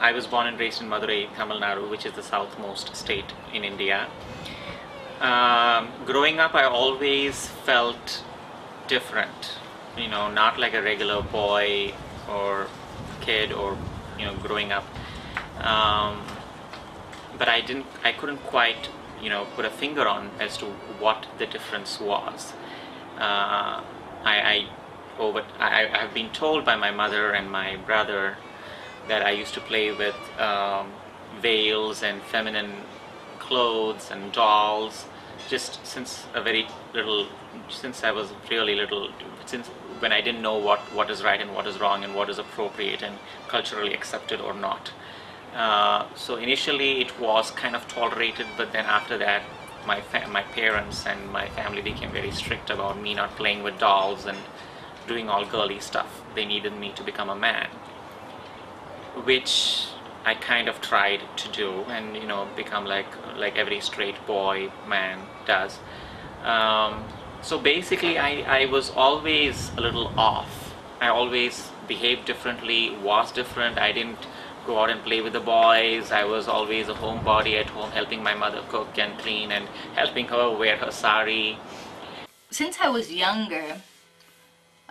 I was born and raised in Madurai, Tamil Nadu, which is the southmost state in India. Growing up, I always felt different, not like a regular boy or kid or, growing up. But I couldn't quite, put a finger on as to what the difference was. I have been told by my mother and my brother that I used to play with veils and feminine clothes and dolls just since I was really little, since when I didn't know what is right and what is wrong and what is appropriate and culturally accepted or not. So initially it was kind of tolerated, but then after that my parents and my family became very strict about me not playing with dolls and doing all girly stuff. They needed me to become a man, which I kind of tried to do, and become like every straight boy man does. So basically I was always a little off. I always behaved differently, was different. I didn't go out and play with the boys. I was always a homebody at home, helping my mother cook and clean and helping her wear her sari. Since I was younger,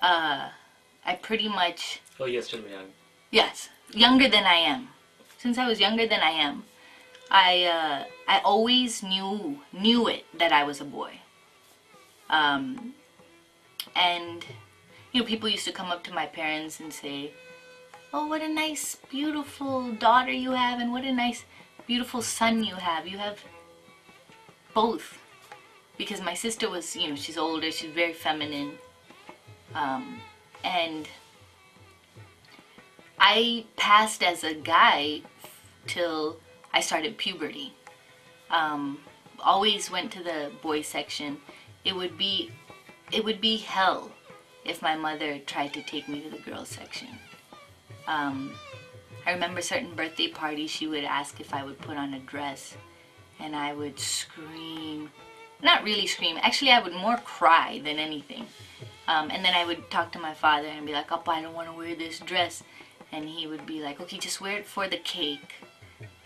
I pretty much... Oh, you're still young. Yes, younger than I am. Since I was younger than I am, I always knew it that I was a boy. And people used to come up to my parents and say, "Oh, what a nice, beautiful daughter you have, and what a nice, beautiful son you have. You have both." Because my sister was, she's older, she's very feminine. And I passed as a guy till I started puberty. Always went to the boys section. It would be hell if my mother tried to take me to the girls section. I remember certain birthday parties, she would ask if I would put on a dress, and I would scream. Not really scream, actually I would more cry than anything. And then I would talk to my father and be like, "Appa, I don't want to wear this dress." And he would be like, "Okay, just wear it for the cake,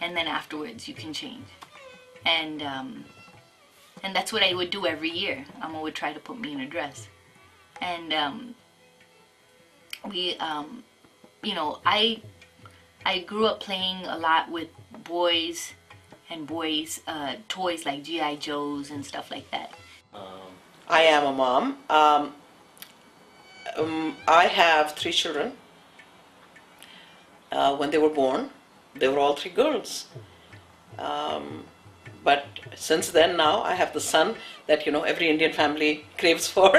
and then afterwards you can change." And that's what I would do every year. Amma would try to put me in a dress. And I grew up playing a lot with boys and boys' toys like G.I. Joes and stuff like that. I am a mom. I have 3 children. When they were born, they were all 3 girls. But since then now I have the son that every Indian family craves for.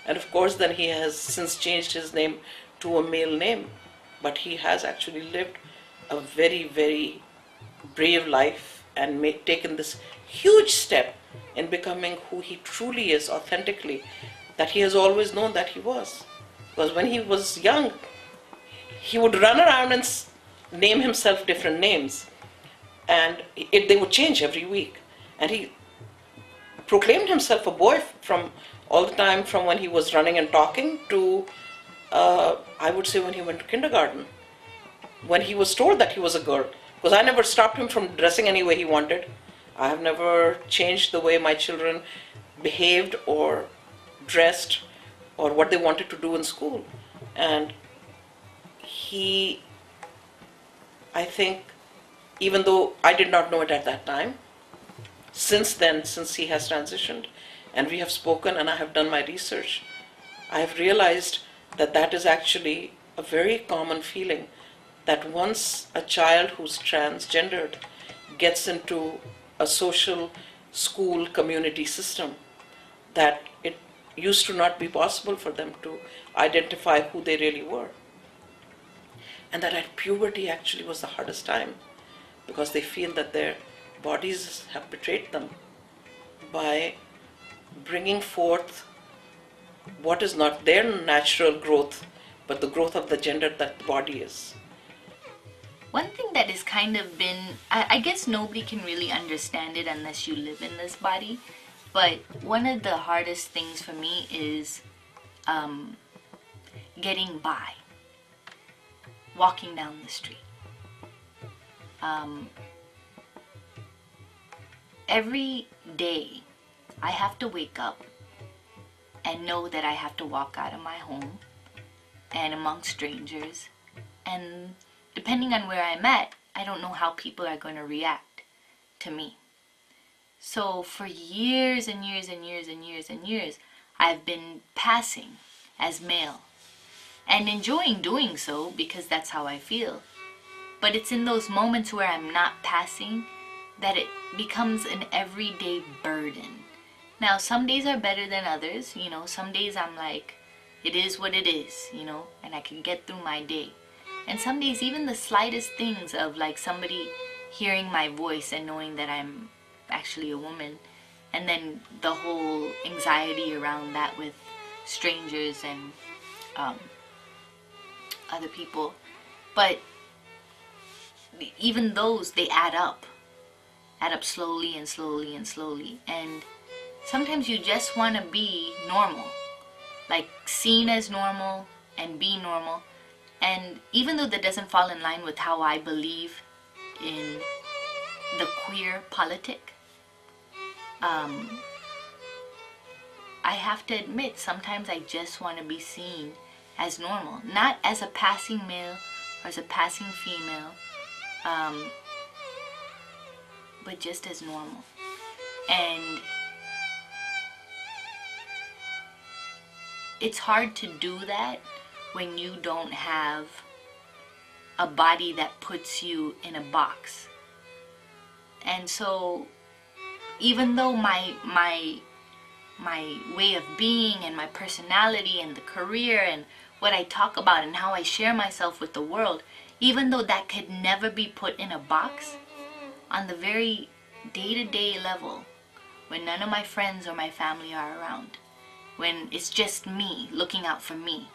And of course then he has since changed his name to a male name. But he has actually lived a very, very brave life and taken this huge step in becoming who he truly is authentically, that he has always known that he was. Because when he was young, he would run around and name himself different names, and they would change every week. And he proclaimed himself a boy from all the time, from when he was running and talking to, I would say, when he went to kindergarten, when he was told that he was a girl. Because I never stopped him from dressing any way he wanted. I have never changed the way my children behaved or dressed or what they wanted to do in school. And I think, even though I did not know it at that time, since then, since he has transitioned and we have spoken and I have done my research, I have realized that that is actually a very common feeling, that once a child who's transgendered gets into a social school community system, that it used to not be possible for them to identify who they really were. And that at puberty actually was the hardest time, because they feel that their bodies have betrayed them by bringing forth what is not their natural growth, but the growth of the gender that the body is. One thing that has kind of been, I guess nobody can really understand it unless you live in this body, but one of the hardest things for me is getting by, walking down the street. Every day I have to wake up and know that I have to walk out of my home and among strangers, and depending on where I'm at, I don't know how people are going to react to me. So for years and years and years and years and years, I've been passing as male and enjoying doing so because that's how I feel. But it's in those moments where I'm not passing that it becomes an everyday burden. Now, some days are better than others, you know. Some days I'm like, it is what it is, you know, and I can get through my day. And some days, even the slightest things of like somebody hearing my voice and knowing that I'm actually a woman, and then the whole anxiety around that with strangers and other people. But even those, they add up slowly and slowly and slowly. And sometimes you just want to be normal, like seen as normal and be normal. And even though that doesn't fall in line with how I believe in the queer politic, I have to admit, sometimes I just want to be seen as normal, not as a passing male or as a passing female, but just as normal. And it's hard to do that when you don't have a body that puts you in a box. And so even though my way of being and my personality and the career and what I talk about and how I share myself with the world, even though that could never be put in a box, on the very day-to-day level, when none of my friends or my family are around, when it's just me looking out for me,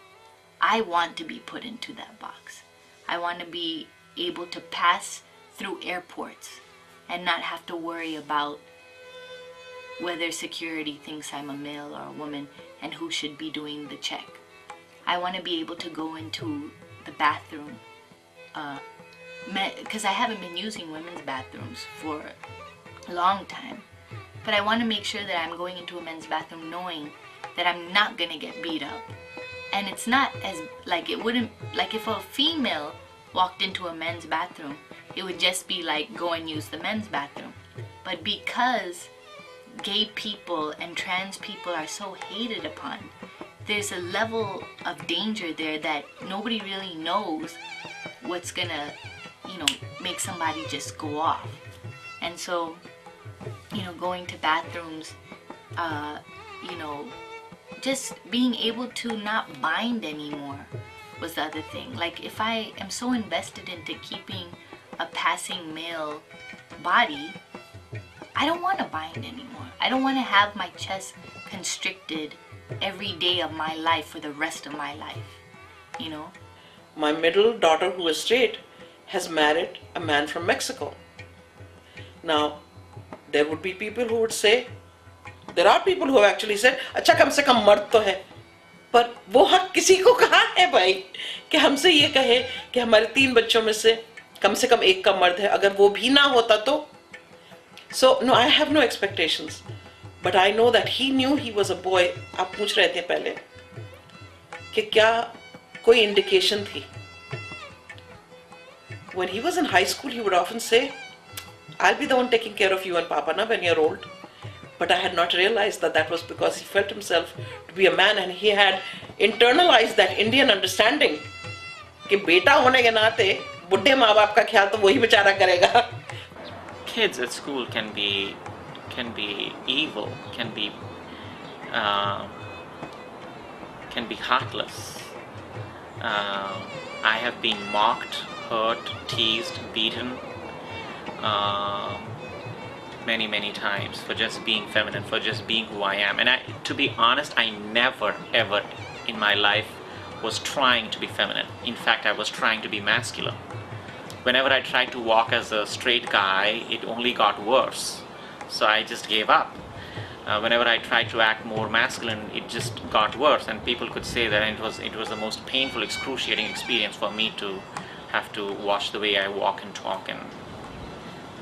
I want to be put into that box. I want to be able to pass through airports and not have to worry about whether security thinks I'm a male or a woman and who should be doing the check. I want to be able to go into the bathroom, because I haven't been using women's bathrooms for a long time. But I want to make sure that I'm going into a men's bathroom knowing that I'm not going to get beat up. And it's not as, like, it wouldn't, like if a female walked into a men's bathroom, it would just be like, go and use the men's bathroom. But because gay people and trans people are so hated upon, there's a level of danger there that nobody really knows what's gonna, you know, make somebody just go off. And so, you know, going to bathrooms, you know, just being able to not bind anymore was the other thing. Like, if I am so invested into keeping a passing male body, I don't want to bind anymore. I don't want to have my chest constricted every day of my life for the rest of my life, you know? My middle daughter, who is straight, has married a man from Mexico. Now, there would be people who would say, there are people who have actually said, अच्छा कम से कम मर्द तो है, पर वो हक किसी को कहाँ है भाई कि हमसे ये कहे कि हमारे 3 बच्चों में से कम एक का मर्द है, अगर वो भी ना होता तो. So no, I have no expectations, but I know that he knew he was a boy. आप पूछ रहे थे पहले कि क्या कोई indication थी. When he was in high school, he would often say, I'll be the one taking care of you and Papa na when you're old. But I had not realized that that was because he felt himself to be a man, and he had internalized that Indian understanding कि बेटा होने के नाते बुढ़े माँ बाप का ख्याल तो वही बेचारा करेगा. Kids at school can be evil, can be heartless. I have been mocked, hurt, teased, beaten many times for just being feminine, for just being who I am. And to be honest, I never ever in my life was trying to be feminine. In fact, I was trying to be masculine. Whenever I tried to walk as a straight guy, it only got worse. So I just gave up. Whenever I tried to act more masculine, it just got worse, and people could say that it was the most painful, excruciating experience for me to have to watch the way I walk and talk and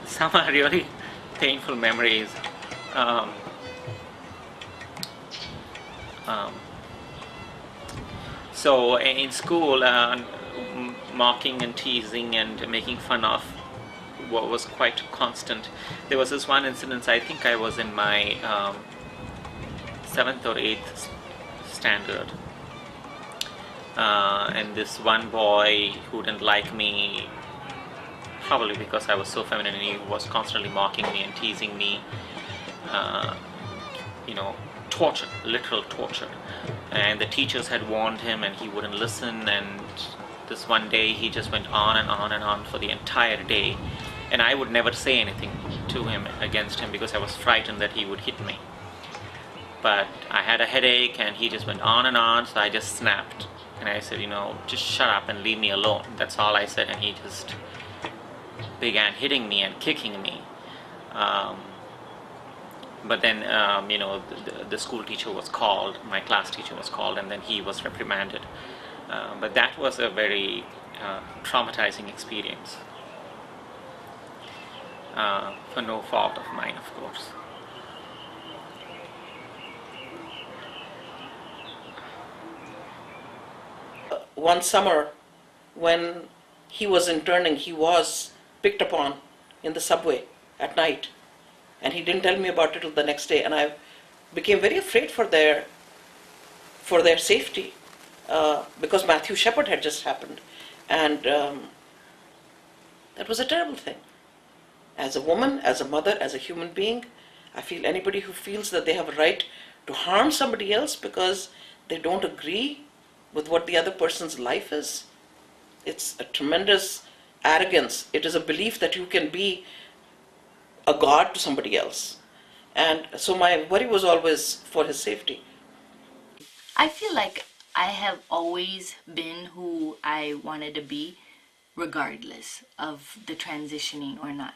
some are really painful memories. Um, um, so in school, mocking and teasing and making fun of what was quite constant. There was this one incident. I think I was in my seventh or eighth standard, and this one boy who didn't like me, probably because I was so feminine, he was constantly mocking me and teasing me. Uh, Torture, literal torture. And the teachers had warned him, and he wouldn't listen. And this one day, he just went on and on and on for the entire day. And I would never say anything to him against him because I was frightened that he would hit me. But I had a headache, and he just went on and on. So I just snapped, and I said, just shut up and leave me alone. That's all I said, and he just began hitting me and kicking me. But then, the school teacher was called, my class teacher was called, and then he was reprimanded. But that was a very traumatizing experience, for no fault of mine, of course. One summer, when he was interning, he was picked upon in the subway at night. And he didn't tell me about it till the next day, and I became very afraid for their safety, because Matthew Shepard had just happened, and that was a terrible thing. As a woman, as a mother, as a human being, I feel anybody who feels that they have a right to harm somebody else because they don't agree with what the other person's life is, it's a tremendous arrogance. It is a belief that you can be a god to somebody else. And so my worry was always for his safety. I feel like I have always been who I wanted to be, regardless of the transitioning or not.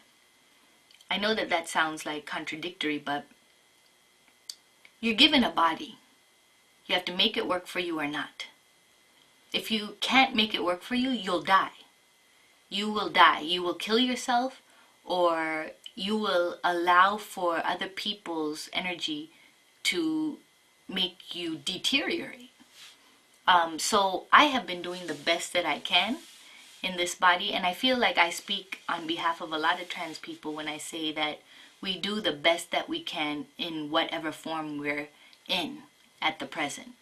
I know that that sounds like contradictory, but you're given a body. You have to make it work for you or not. If you can't make it work for you, you'll die. You will die. You will kill yourself, or you will allow for other people's energy to make you deteriorate. So I have been doing the best that I can in this body, and I feel like I speak on behalf of a lot of trans people when I say that we do the best that we can in whatever form we're in at the present.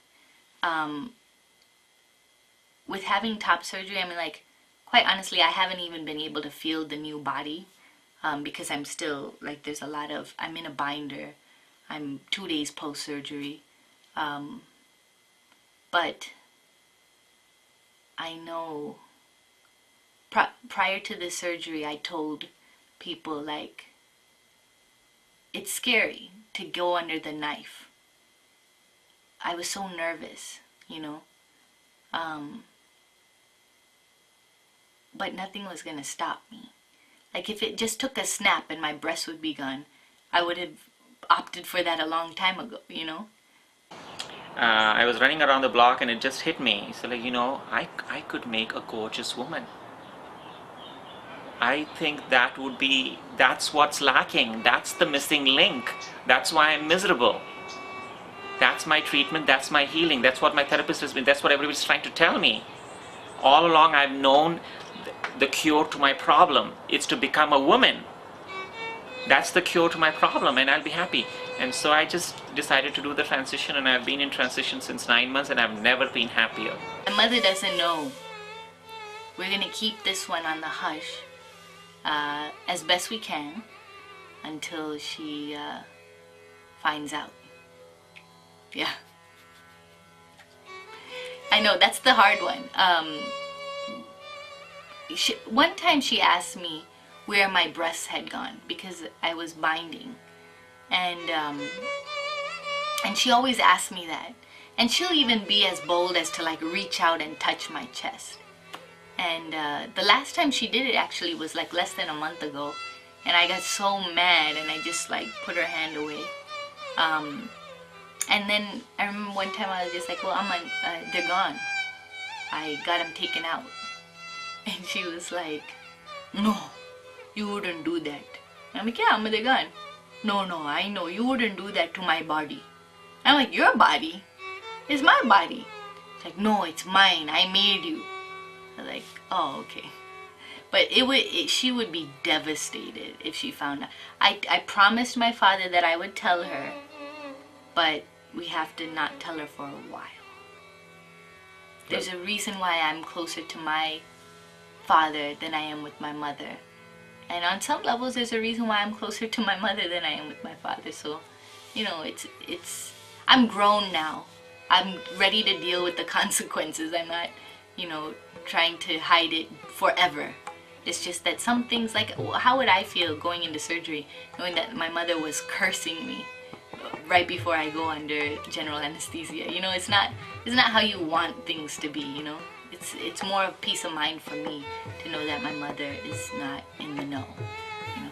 With having top surgery, I mean, like, quite honestly, I haven't even been able to feel the new body, because I'm still, like, there's a lot of, I'm in a binder. I'm 2 days post-surgery. But I know prior to the surgery, I told people, like, it's scary to go under the knife. I was so nervous, but nothing was going to stop me. Like, if it just took a snap and my breast would be gone, I would have opted for that a long time ago, I was running around the block and it just hit me. So, like, I could make a gorgeous woman. I think that's what's lacking. That's the missing link. That's why I'm miserable. That's my treatment, that's my healing, that's what my therapist has been, that's what everybody's trying to tell me. All along I've known the cure to my problem. It's to become a woman. That's the cure to my problem, and I'll be happy. And so I just decided to do the transition, and I've been in transition since 9 months, and I've never been happier. My mother doesn't know. We're going to keep this one on the hush as best we can until she finds out. Yeah. I know, that's the hard one. One time she asked me where my breasts had gone because I was binding. And she always asks me that. And she'll even be as bold as to, like, reach out and touch my chest. And the last time she did it actually was like less than a month ago. And I got so mad and I just, like, put her hand away. And then I remember one time I was just like, well, they're gone. I got them taken out. And she was like, no, you wouldn't do that. I'm like, yeah, I'm the gun. No, I know you wouldn't do that to my body. I'm like, your body is my body. It's like, no, it's mine. I made you. I'm like, oh, okay. But she would be devastated if she found out. I promised my father that I would tell her, but we have to not tell her for a while. There's a reason why I'm closer to my father than I am with my mother. And on some levels, there's a reason why I'm closer to my mother than I am with my father. So, you know, I'm grown now. I'm ready to deal with the consequences. I'm not, you know, trying to hide it forever. It's just that some things, like, how would I feel going into surgery knowing that my mother was cursing me right before I go under general anesthesia? You know, it's not how you want things to be, you know? It's more of peace of mind for me to know that my mother is not in the know, you know?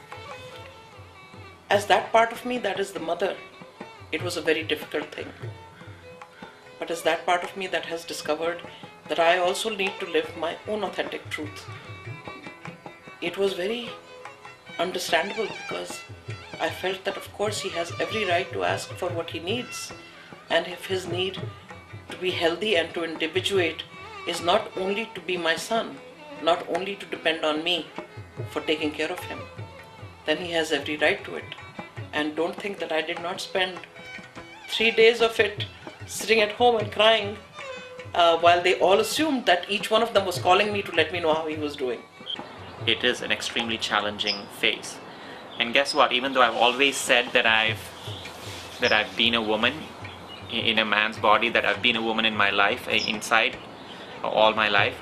As that part of me that is the mother, it was a very difficult thing. But as that part of me that has discovered that I also need to live my own authentic truth, it was very understandable, because I felt that of course he has every right to ask for what he needs. And if his need to be healthy and to individuate is not only to be my son, not only to depend on me for taking care of him, then he has every right to it. And don't think that I did not spend 3 days of it sitting at home and crying while they all assumed that each one of them was calling me to let me know how he was doing. It is an extremely challenging phase. And guess what? Even though I've always said that I've been a woman in a man's body, that I've been a woman in my life, inside all my life,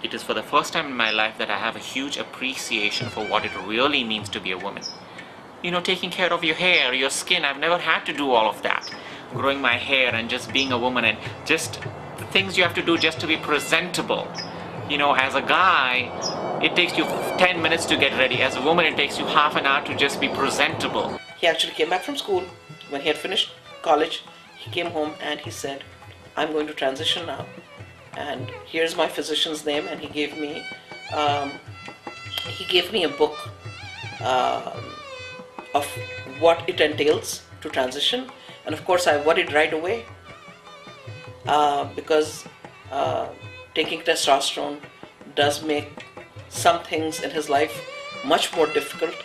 it is for the first time in my life that I have a huge appreciation for what it really means to be a woman. You know, taking care of your hair, your skin. I've never had to do all of that. Growing my hair and just being a woman, and just the things you have to do just to be presentable. You know, as a guy, it takes you 10 minutes to get ready. As a woman, it takes you half an hour to just be presentable. He actually came back from school. When he had finished college, he came home and he said, I'm going to transition now. And here's my physician's name. And he gave me a book of what it entails to transition. And of course, I worried right away because taking testosterone does make some things in his life much more difficult.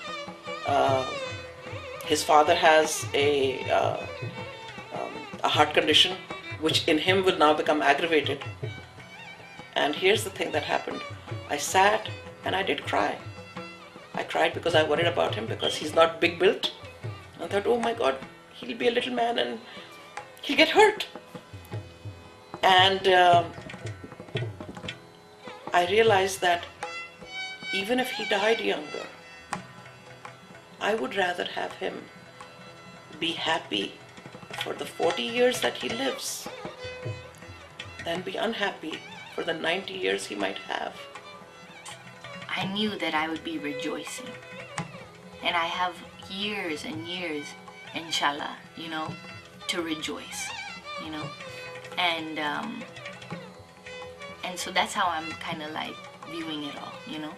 His father has a heart condition, which in him will now become aggravated. And here's the thing that happened. I sat and I did cry. I cried because I worried about him, because he's not big built. I thought, oh my God, he'll be a little man and he'll get hurt. And I realized that even if he died younger, I would rather have him be happy for the 40 years that he lives than be unhappy for the 90 years he might have. I knew that I would be rejoicing. And I have years and years, inshallah, you know, to rejoice, you know. And so that's how I'm kind of like viewing it all, you know.